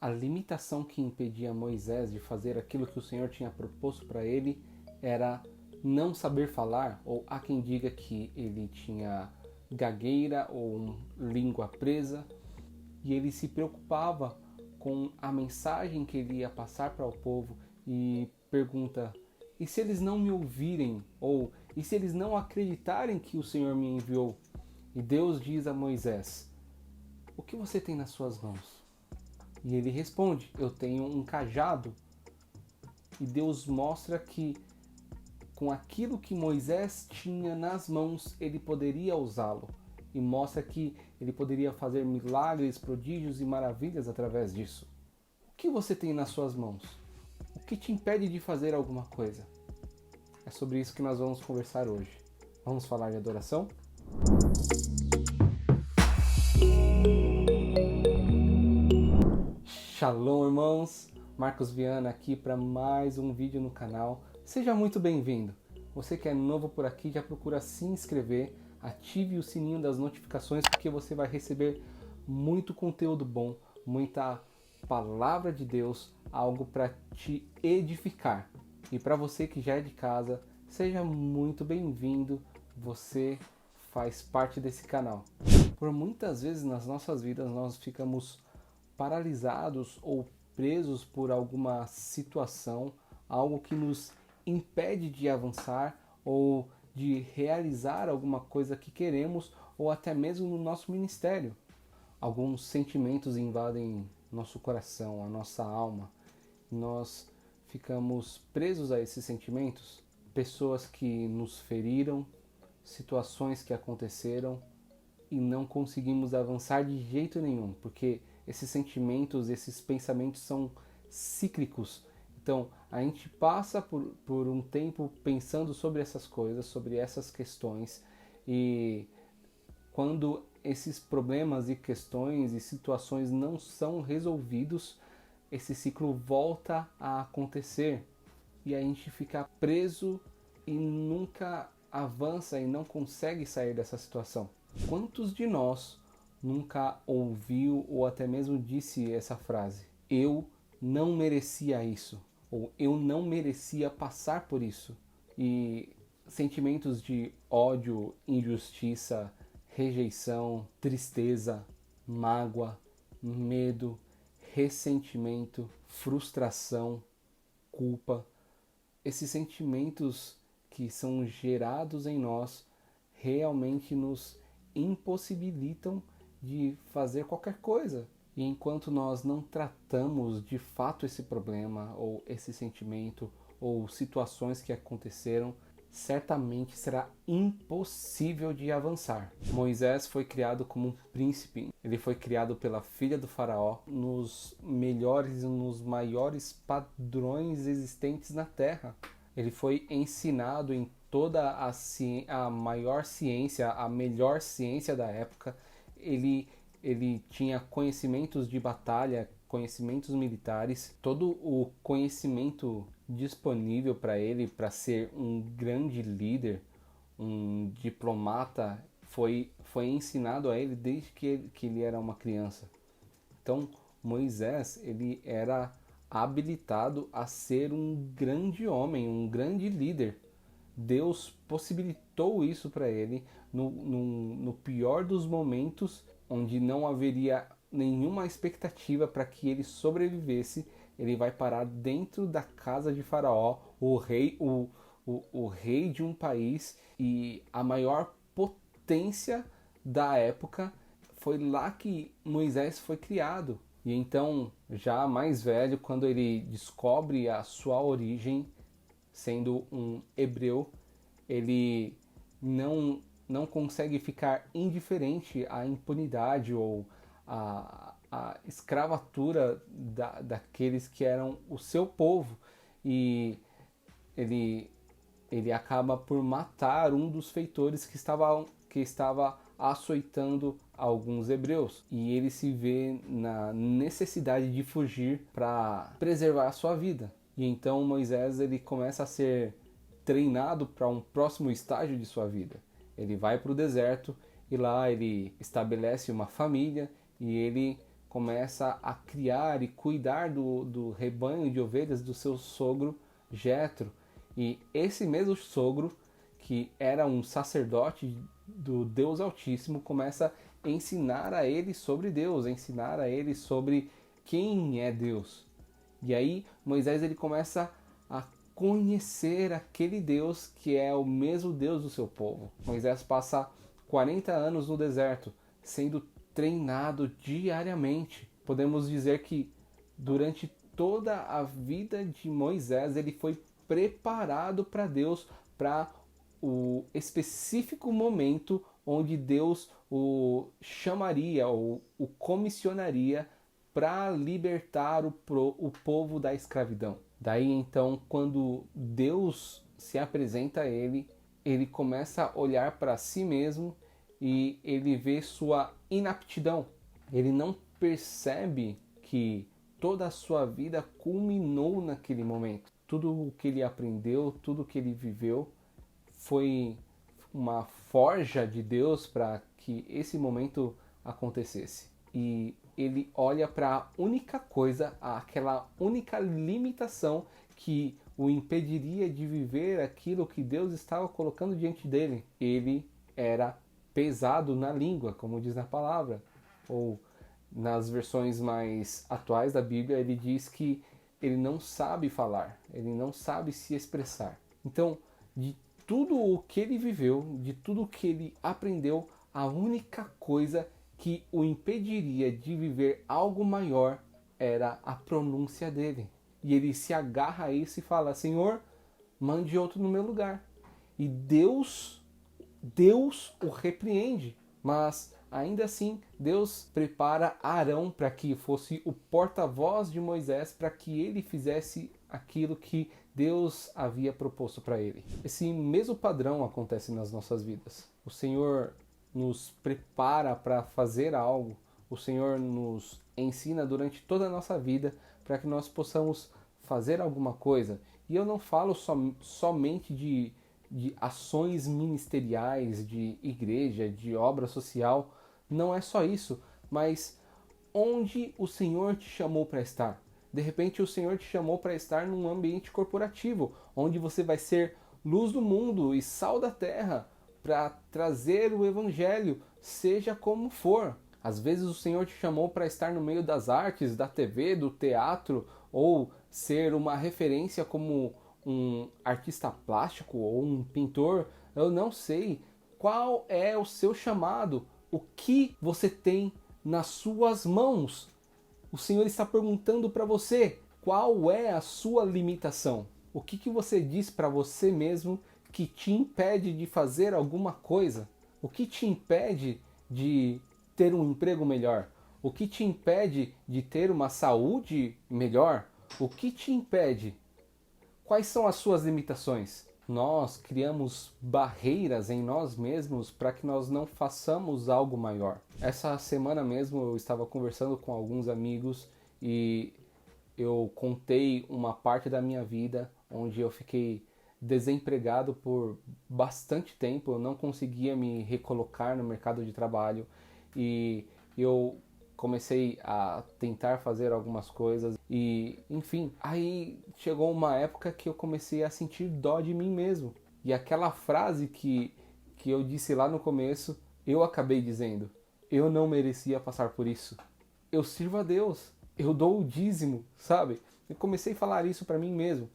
A limitação que impedia Moisés de fazer aquilo que o Senhor tinha proposto para ele era não saber falar, ou há quem diga que ele tinha gagueira ou língua presa, e ele se preocupava com a mensagem que ele ia passar para o povo e pergunta: e se eles não me ouvirem? Ou e se eles não acreditarem que o Senhor me enviou? E Deus diz a Moisés: o que você tem nas suas mãos? E ele responde: eu tenho um cajado. E Deus mostra que com aquilo que Moisés tinha nas mãos, ele poderia usá-lo. E mostra que ele poderia fazer milagres, prodígios e maravilhas através disso. O que você tem nas suas mãos? O que te impede de fazer alguma coisa? É sobre isso que nós vamos conversar hoje. Vamos falar de adoração? Shalom, irmãos! Marcos Viana aqui para mais um vídeo no canal. Seja muito bem-vindo! Você que é novo por aqui, já procura se inscrever, ative o sininho das notificações porque você vai receber muito conteúdo bom, muita palavra de Deus, algo para te edificar. E para você que já é de casa, seja muito bem-vindo, você faz parte desse canal. Por muitas vezes nas nossas vidas nós ficamos paralisados ou presos por alguma situação, algo que nos impede de avançar ou de realizar alguma coisa que queremos ou até mesmo no nosso ministério. Alguns sentimentos invadem nosso coração, a nossa alma. Nós ficamos presos a esses sentimentos, pessoas que nos feriram, situações que aconteceram e não conseguimos avançar de jeito nenhum, porque esses sentimentos, esses pensamentos são cíclicos. Então, a gente passa por um tempo pensando sobre essas coisas, sobre essas questões, e quando esses problemas e questões e situações não são resolvidos, esse ciclo volta a acontecer e a gente fica preso e nunca avança e não consegue sair dessa situação. Quantos de nós nunca ouviu ou até mesmo disse essa frase: eu não merecia isso, ou eu não merecia passar por isso? E sentimentos de ódio, injustiça, rejeição, tristeza, mágoa, medo, ressentimento, frustração, culpa, esses sentimentos que são gerados em nós realmente nos impossibilitam de fazer qualquer coisa. E enquanto nós não tratamos de fato esse problema, ou esse sentimento, ou situações que aconteceram, certamente será impossível de avançar. Moisés foi criado como um príncipe. Ele foi criado pela filha do faraó nos melhores e nos maiores padrões existentes na terra. Ele foi ensinado em toda a maior ciência, a melhor ciência da época. Ele tinha conhecimentos de batalha, conhecimentos militares, todo o conhecimento disponível para ele para ser um grande líder, um diplomata, foi ensinado a ele desde que ele era uma criança. Então, Moisés, ele era habilitado a ser um grande homem, um grande líder. Deus possibilitou isso para ele no pior dos momentos, onde não haveria nenhuma expectativa para que ele sobrevivesse. Ele vai parar dentro da casa de Faraó, o rei de um país e a maior potência da época. Foi lá que Moisés foi criado. E então, já mais velho, quando ele descobre a sua origem, sendo um hebreu, ele não consegue ficar indiferente à impunidade ou à escravatura daqueles que eram o seu povo. E ele acaba por matar um dos feitores que estava açoitando alguns hebreus, e ele se vê na necessidade de fugir para preservar a sua vida. E então Moisés ele começa a ser treinado para um próximo estágio de sua vida. Ele vai para o deserto e lá ele estabelece uma família e ele começa a criar e cuidar do rebanho de ovelhas do seu sogro Jetro. E esse mesmo sogro, que era um sacerdote do Deus Altíssimo, começa a ensinar a ele sobre Deus, a ensinar a ele sobre quem é Deus. E aí Moisés ele começa a conhecer aquele Deus que é o mesmo Deus do seu povo. Moisés passa 40 anos no deserto, sendo treinado diariamente. Podemos dizer que durante toda a vida de Moisés ele foi preparado para Deus, para o específico momento onde Deus o chamaria ou o comissionaria para libertar o povo da escravidão. Daí então, quando Deus se apresenta a ele, ele começa a olhar para si mesmo e ele vê sua inaptidão. Ele não percebe que toda a sua vida culminou naquele momento. Tudo o que ele aprendeu, tudo o que ele viveu foi uma forja de Deus para que esse momento acontecesse. E ele olha para a única coisa, aquela única limitação que o impediria de viver aquilo que Deus estava colocando diante dele. Ele era pesado na língua, como diz na palavra. Ou nas versões mais atuais da Bíblia, ele diz que ele não sabe falar, ele não sabe se expressar. Então, de tudo o que ele viveu, de tudo o que ele aprendeu, a única coisa que o impediria de viver algo maior era a pronúncia dele. E ele se agarra a isso e fala: Senhor, mande outro no meu lugar. E Deus o repreende. Mas ainda assim, Deus prepara Arão para que fosse o porta-voz de Moisés, para que ele fizesse aquilo que Deus havia proposto para ele. Esse mesmo padrão acontece nas nossas vidas. O Senhor nos prepara para fazer algo, o Senhor nos ensina durante toda a nossa vida para que nós possamos fazer alguma coisa. E eu não falo somente de ações ministeriais, de igreja, de obra social, não é só isso, mas onde o Senhor te chamou para estar. De repente o Senhor te chamou para estar num ambiente corporativo, onde você vai ser luz do mundo e sal da terra, para trazer o evangelho, seja como for. Às vezes o Senhor te chamou para estar no meio das artes, da TV, do teatro, ou ser uma referência como um artista plástico ou um pintor. Eu não sei qual é o seu chamado, o que você tem nas suas mãos. O Senhor está perguntando para você qual é a sua limitação. O que você diz para você mesmo que te impede de fazer alguma coisa? O que te impede de ter um emprego melhor? O que te impede de ter uma saúde melhor? O que te impede? Quais são as suas limitações? Nós criamos barreiras em nós mesmos para que nós não façamos algo maior. Essa semana mesmo eu estava conversando com alguns amigos e eu contei uma parte da minha vida onde eu fiquei desempregado por bastante tempo, eu não conseguia me recolocar no mercado de trabalho e eu comecei a tentar fazer algumas coisas e, enfim, aí chegou uma época que eu comecei a sentir dó de mim mesmo. E aquela frase que eu disse lá no começo, eu acabei dizendo: eu não merecia passar por isso. Eu sirvo a Deus, eu dou o dízimo, sabe? Eu comecei a falar isso para mim mesmo.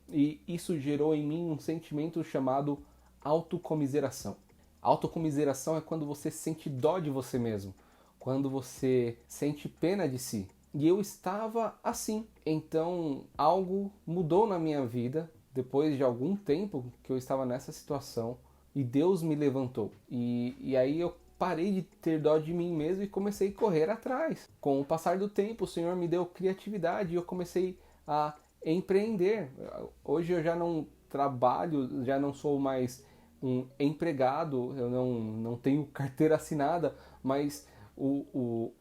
E isso gerou em mim um sentimento chamado autocomiseração. Autocomiseração é quando você sente dó de você mesmo, quando você sente pena de si. E eu estava assim. Então algo mudou na minha vida depois de algum tempo que eu estava nessa situação e Deus me levantou. E aí eu parei de ter dó de mim mesmo e comecei a correr atrás. Com o passar do tempo, o Senhor me deu criatividade e eu comecei a empreender. Hoje eu já não trabalho, já não sou mais um empregado, eu não tenho carteira assinada, mas o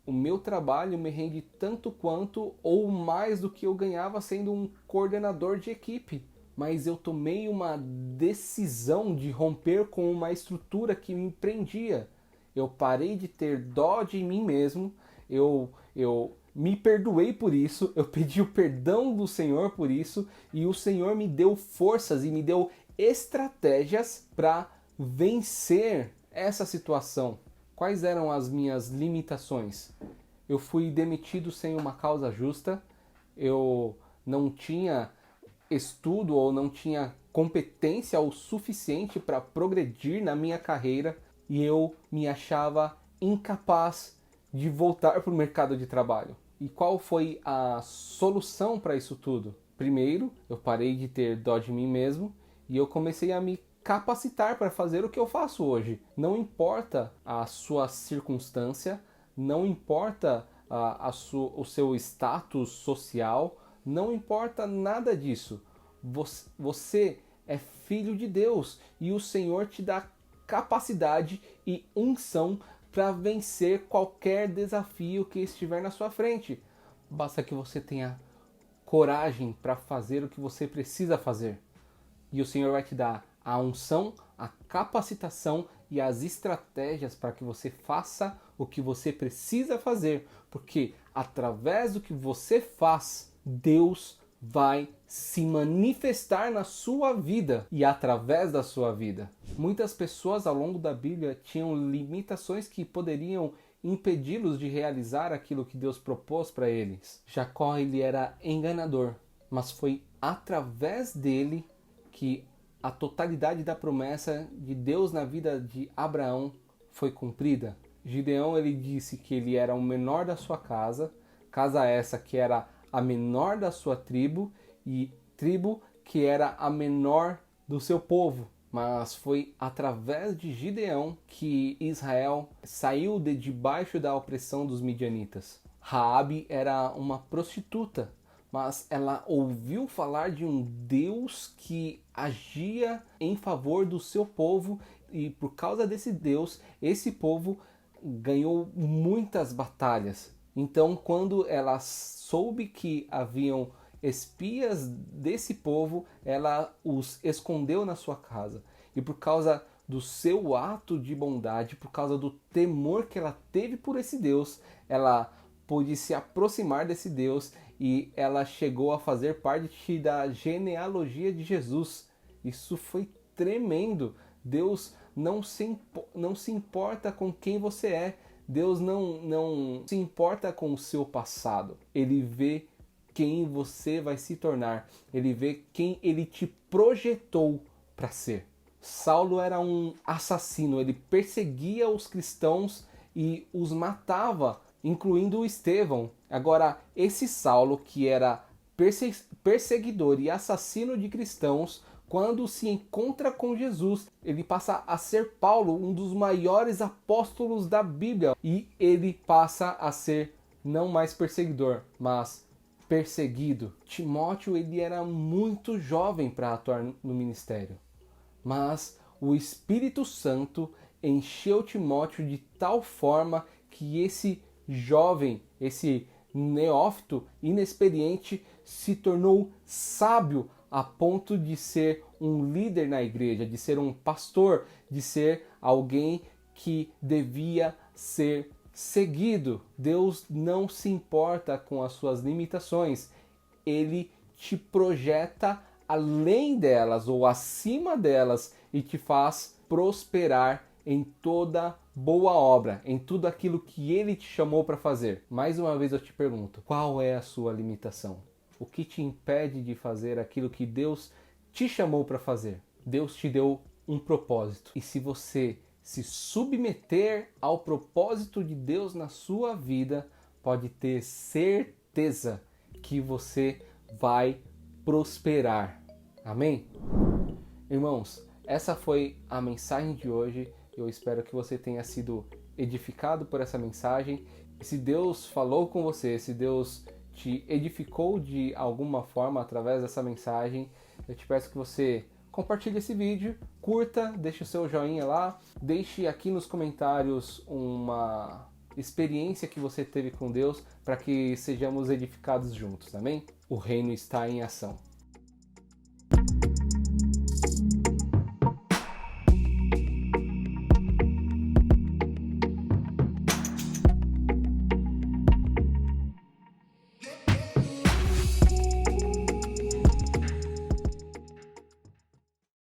meu trabalho me rende tanto quanto ou mais do que eu ganhava sendo um coordenador de equipe. Mas eu tomei uma decisão de romper com uma estrutura que me prendia. Eu parei de ter dó de mim mesmo, eu me perdoei por isso, eu pedi o perdão do Senhor por isso, e o Senhor me deu forças e me deu estratégias para vencer essa situação. Quais eram as minhas limitações? Eu fui demitido sem uma causa justa, eu não tinha estudo ou não tinha competência o suficiente para progredir na minha carreira e eu me achava incapaz de voltar para o mercado de trabalho. E qual foi a solução para isso tudo? Primeiro, eu parei de ter dó de mim mesmo e eu comecei a me capacitar para fazer o que eu faço hoje. Não importa a sua circunstância, não importa o seu status social, não importa nada disso. Você é filho de Deus e o Senhor te dá capacidade e unção para vencer qualquer desafio que estiver na sua frente. Basta que você tenha coragem para fazer o que você precisa fazer. E o Senhor vai te dar a unção, a capacitação e as estratégias para que você faça o que você precisa fazer. Porque através do que você faz, Deus vai se manifestar na sua vida e através da sua vida. Muitas pessoas ao longo da Bíblia tinham limitações que poderiam impedi-los de realizar aquilo que Deus propôs para eles. Jacó, ele era enganador, mas foi através dele que a totalidade da promessa de Deus na vida de Abraão foi cumprida. Gideão, ele disse que ele era o menor da sua casa essa que era a menor da sua tribo e tribo que era a menor do seu povo. Mas foi através de Gideão que Israel saiu de debaixo da opressão dos midianitas. Raabe era uma prostituta, mas ela ouviu falar de um Deus que agia em favor do seu povo e por causa desse Deus, esse povo ganhou muitas batalhas. Então, quando ela soube que haviam espias desse povo, ela os escondeu na sua casa. E por causa do seu ato de bondade, por causa do temor que ela teve por esse Deus, ela pôde se aproximar desse Deus e ela chegou a fazer parte da genealogia de Jesus. Isso foi tremendo. Deus não se importa com quem você é. Deus não se importa com o seu passado. Ele vê quem você vai se tornar. Ele vê quem ele te projetou para ser. Saulo era um assassino. Ele perseguia os cristãos e os matava, incluindo o Estevão. Agora, esse Saulo, que era perseguidor e assassino de cristãos, quando se encontra com Jesus, ele passa a ser Paulo, um dos maiores apóstolos da Bíblia. E ele passa a ser não mais perseguidor, mas perseguido. Timóteo, ele era muito jovem para atuar no ministério. Mas o Espírito Santo encheu Timóteo de tal forma que esse jovem, esse neófito, inexperiente, se tornou sábio a ponto de ser um líder na igreja, de ser um pastor, de ser alguém que devia ser seguido. Deus não se importa com as suas limitações. Ele te projeta além delas ou acima delas e te faz prosperar em toda boa obra, em tudo aquilo que Ele te chamou para fazer. Mais uma vez eu te pergunto, qual é a sua limitação? O que te impede de fazer aquilo que Deus te chamou para fazer? Deus te deu um propósito. E se você se submeter ao propósito de Deus na sua vida, pode ter certeza que você vai prosperar. Amém? Irmãos, essa foi a mensagem de hoje. Eu espero que você tenha sido edificado por essa mensagem. E se Deus falou com você, se Deus te edificou de alguma forma através dessa mensagem, eu te peço que você compartilhe esse vídeo, curta, deixe o seu joinha lá, deixe aqui nos comentários uma experiência que você teve com Deus para que sejamos edificados juntos, amém? O reino está em ação.